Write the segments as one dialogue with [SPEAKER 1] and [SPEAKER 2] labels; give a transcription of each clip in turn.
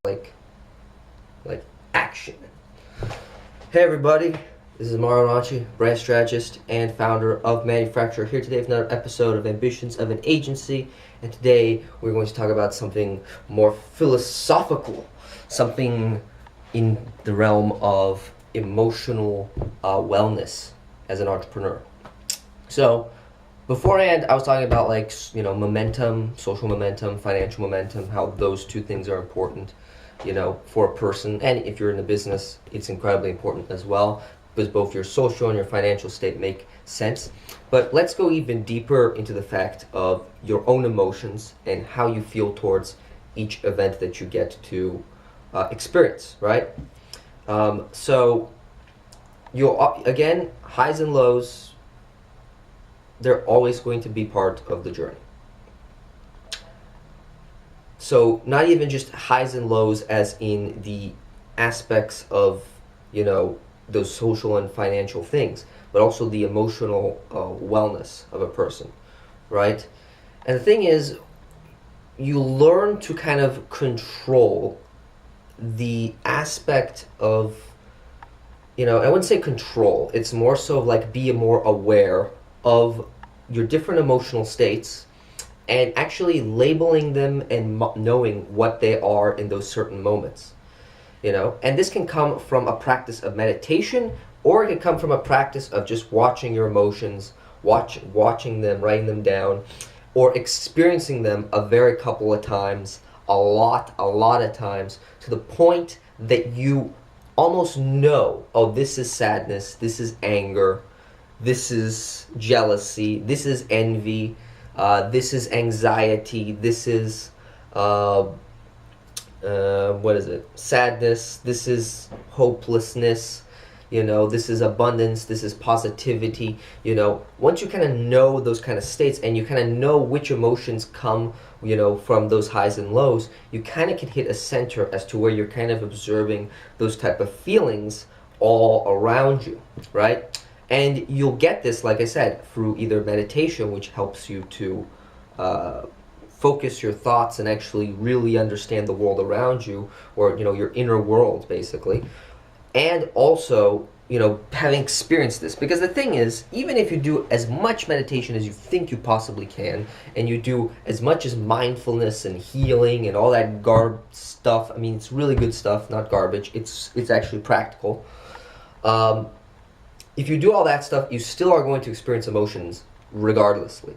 [SPEAKER 1] like like action. Hey everybody, this is Mario, brand strategist and founder of ManuFracture, here today with another episode of Ambitions of an Agency. And today we're going to talk about something more philosophical, something in the realm of emotional wellness as an entrepreneur. So beforehand, I was talking about momentum, social momentum, financial momentum, how those two things are important, for a person. And if you're in a business, it's incredibly important as well, because both your social and your financial state make sense. But let's go even deeper into the fact of your own emotions and how you feel towards each event that you get to experience, right? So you'll, again, highs and lows, they're always going to be part of the journey. So not even just highs and lows as in the aspects of, those social and financial things, but also the emotional wellness of a person, right? And the thing is, you learn to kind of control the aspect of, I wouldn't say control, it's more so like be more aware of your different emotional states and actually labeling them and knowing what they are in those certain moments, and this can come from a practice of meditation, or it can come from a practice of just watching your emotions, watching them, writing them down, or experiencing them a very couple of times, a lot of times, to the point that you almost know, oh, this is sadness, this is anger, this is jealousy, this is envy, this is anxiety, this is, sadness, this is hopelessness, this is abundance, this is positivity. Once you kind of know those kind of states and you kind of know which emotions come, from those highs and lows, you kind of can hit a center as to where you're kind of observing those type of feelings all around you, right? And you'll get this, like I said, through either meditation, which helps you to focus your thoughts and actually really understand the world around you, or, your inner world, basically. And also, having experienced this. Because the thing is, even if you do as much meditation as you think you possibly can, and you do as much as mindfulness and healing and all that stuff, I mean, it's really good stuff, not garbage, it's actually practical. If you do all that stuff, you still are going to experience emotions regardlessly.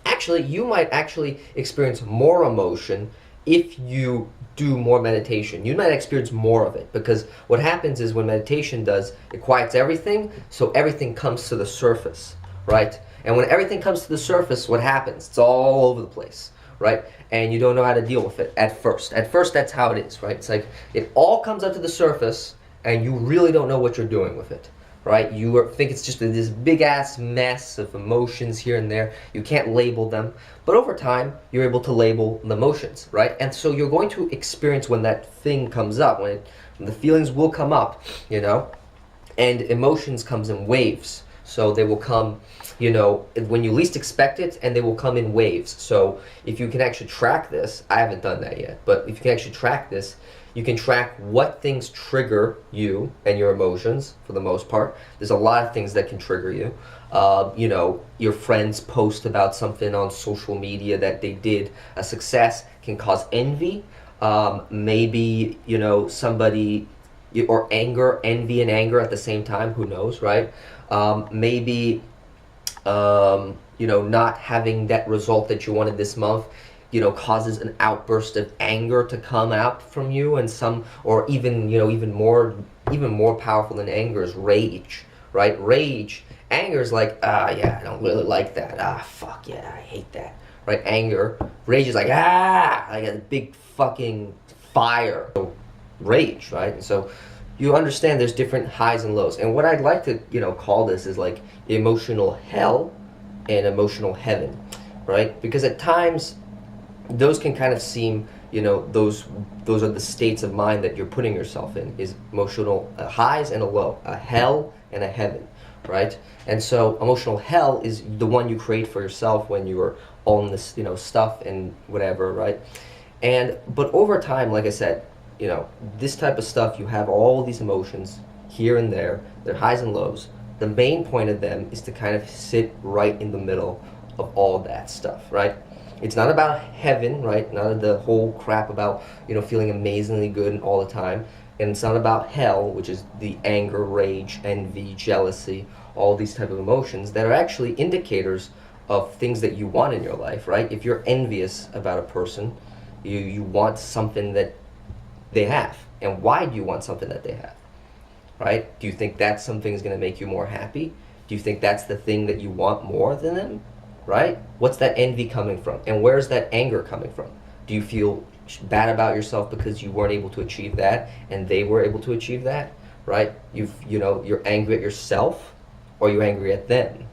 [SPEAKER 1] Actually, you might actually experience more emotion if you do more meditation. You might experience more of it, because what happens is when meditation does, it quiets everything, so everything comes to the surface, right? And when everything comes to the surface, what happens? It's all over the place, right? And you don't know how to deal with it at first. At first, that's how it is, right? It's like it all comes up to the surface, and you really don't know what you're doing with it. Right? You think it's just this big-ass mess of emotions here and there. You can't label them. But over time, you're able to label the emotions, right? And so you're going to experience when that thing comes up, when the feelings will come up, and emotions comes in waves. So they will come, when you least expect it, and they will come in waves. So if you can actually track this, I haven't done that yet, but if you can actually track this, you can track what things trigger you and your emotions, for the most part. There's a lot of things that can trigger you. Your friends post about something on social media that they did a success can cause envy. Maybe, somebody, or anger, envy and anger at the same time, who knows, right? Maybe, not having that result that you wanted this month, causes an outburst of anger to come out from you, and or even, even more powerful than anger is rage, right? Anger is like, yeah, I don't really like that. Fuck yeah, I hate that, right? Anger. Rage is like, like a big fucking fire. So, rage, right? And so you understand there's different highs and lows. And what I'd like to, call this is like emotional hell and emotional heaven, right? Because at times, those can kind of seem, those are the states of mind that you're putting yourself in, is emotional highs and a low, a hell and a heaven, right? And so emotional hell is the one you create for yourself when you are all in this, stuff and whatever, right? But over time, like I said, this type of stuff, you have all these emotions here and there, their highs and lows. The main point of them is to kind of sit right in the middle of all that stuff, right? It's not about heaven, right? Not the whole crap about, feeling amazingly good all the time. And it's not about hell, which is the anger, rage, envy, jealousy, all these type of emotions that are actually indicators of things that you want in your life, right? If you're envious about a person, you want something that they have. And why do you want something that they have? Right? Do you think that something is going to make you more happy? Do you think that's the thing that you want more than them? Right? What's that envy coming from? And where's that anger coming from? Do you feel bad about yourself because you weren't able to achieve that and they were able to achieve that? Right? You're angry at yourself, or you're angry at them,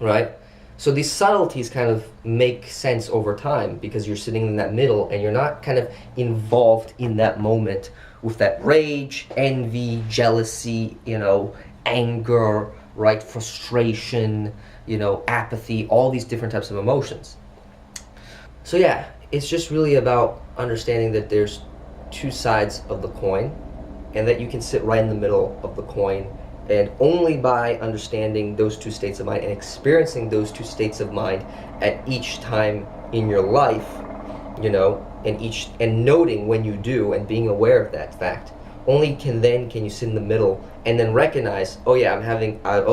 [SPEAKER 1] right? So these subtleties kind of make sense over time because you're sitting in that middle and you're not kind of involved in that moment with that rage, envy, jealousy, anger, right, frustration, apathy, all these different types of emotions. So yeah, it's just really about understanding that there's two sides of the coin and that you can sit right in the middle of the coin, and only by understanding those two states of mind and experiencing those two states of mind at each time in your life, and noting when you do and being aware of that fact, only can you sit in the middle and then recognize, oh yeah,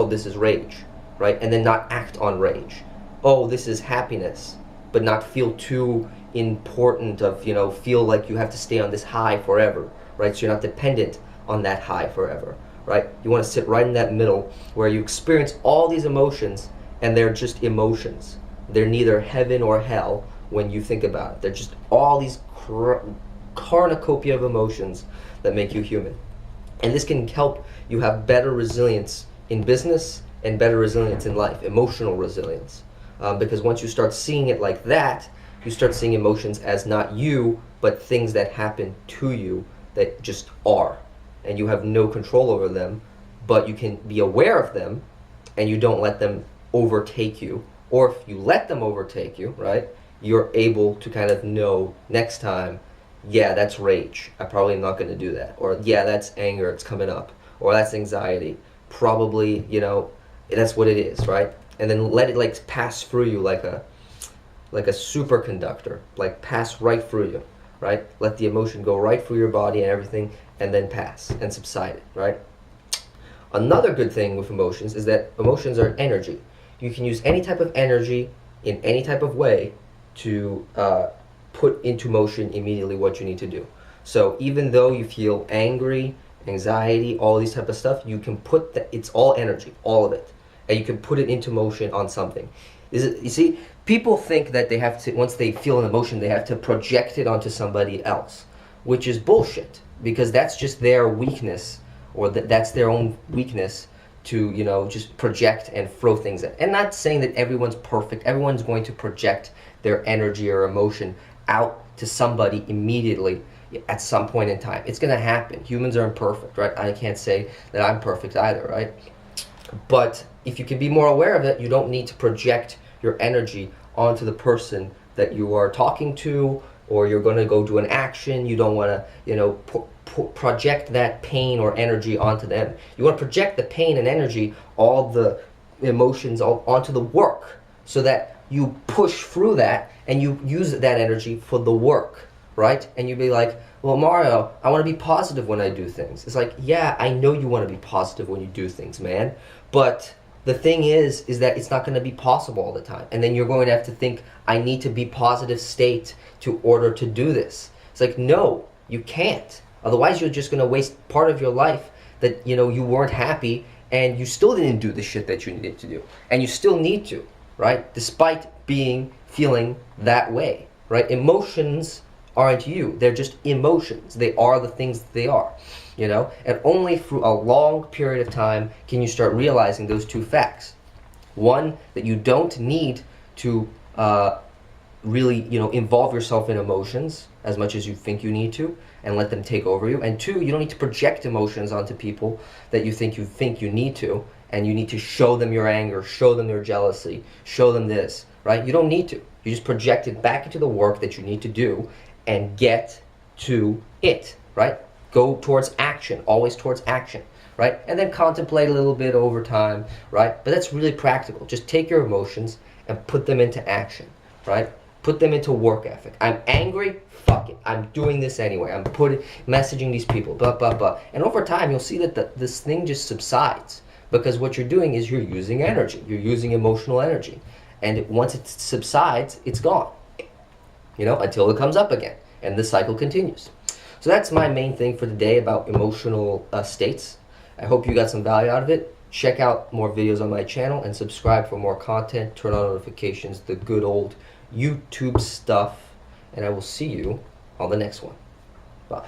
[SPEAKER 1] this is rage, right? And then not act on rage. Oh, this is happiness, but not feel too important of, feel like you have to stay on this high forever, right? So you're not dependent on that high forever, right? You want to sit right in that middle where you experience all these emotions and they're just emotions. They're neither heaven or hell when you think about it. They're just all these cornucopia of emotions that make you human. And this can help you have better resilience in business and better resilience in life, emotional resilience. Because once you start seeing it like that, you start seeing emotions as not you, but things that happen to you that just are. And you have no control over them, but you can be aware of them and you don't let them overtake you. Or if you let them overtake you, right, you're able to kind of know next time, yeah, that's rage. I probably am not going to do that. Or yeah, that's anger. It's coming up. Or that's anxiety. Probably, that's what it is, right? And then let it pass through you like a superconductor, pass right through you, right? Let the emotion go right through your body and everything, and then pass and subside it, right? Another good thing with emotions is that emotions are energy. You can use any type of energy in any type of way to put into motion immediately what you need to do. So even though you feel angry, anxiety, all these type of stuff, you can put it's all energy, all of it, and you can put it into motion on something. You see, people think that they have to, once they feel an emotion, they have to project it onto somebody else, which is bullshit, because that's just their weakness, or that's their own weakness to, just project and throw things at. And not saying that everyone's perfect. Everyone's going to project their energy or emotion out to somebody immediately at some point in time. It's going to happen. Humans are imperfect, right? I can't say that I'm perfect either, right? But if you can be more aware of it, you don't need to project your energy onto the person that you are talking to, or you're going to go do an action. You don't want to, project that pain or energy onto them. You want to project the pain and energy, all the emotions onto the work, so that you push through that and you use that energy for the work, right? And you'd be like, well, Mario, I want to be positive when I do things. It's like, yeah, I know you want to be positive when you do things, man. But the thing is that it's not going to be possible all the time. And then you're going to have to think, I need to be positive state to order to do this. It's like, no, you can't. Otherwise, you're just going to waste part of your life that, you weren't happy and you still didn't do the shit that you needed to do. And you still need to, right? Despite feeling that way, right? Emotions aren't you. They're just emotions. They are the things that they are, And only through a long period of time can you start realizing those two facts. One, that you don't need to really, involve yourself in emotions as much as you think you need to and let them take over you. And two, you don't need to project emotions onto people that you think you need to, and you need to show them your anger, show them your jealousy, show them this, right? You don't need to. You just project it back into the work that you need to do and get to it. right? Go towards action, always towards action, right? And then contemplate a little bit over time, right? But that's really practical. Just take your emotions and put them into action, right? Put them into work ethic. I'm angry, fuck it. I'm doing this anyway. I'm messaging these people, blah, blah, blah. And over time, you'll see that this thing just subsides, because what you're doing is you're using energy. You're using emotional energy. And once it subsides, it's gone, until it comes up again. And the cycle continues. So that's my main thing for today about emotional states. I hope you got some value out of it. Check out more videos on my channel and subscribe for more content. Turn on notifications, the good old YouTube stuff. And I will see you on the next one. Bye.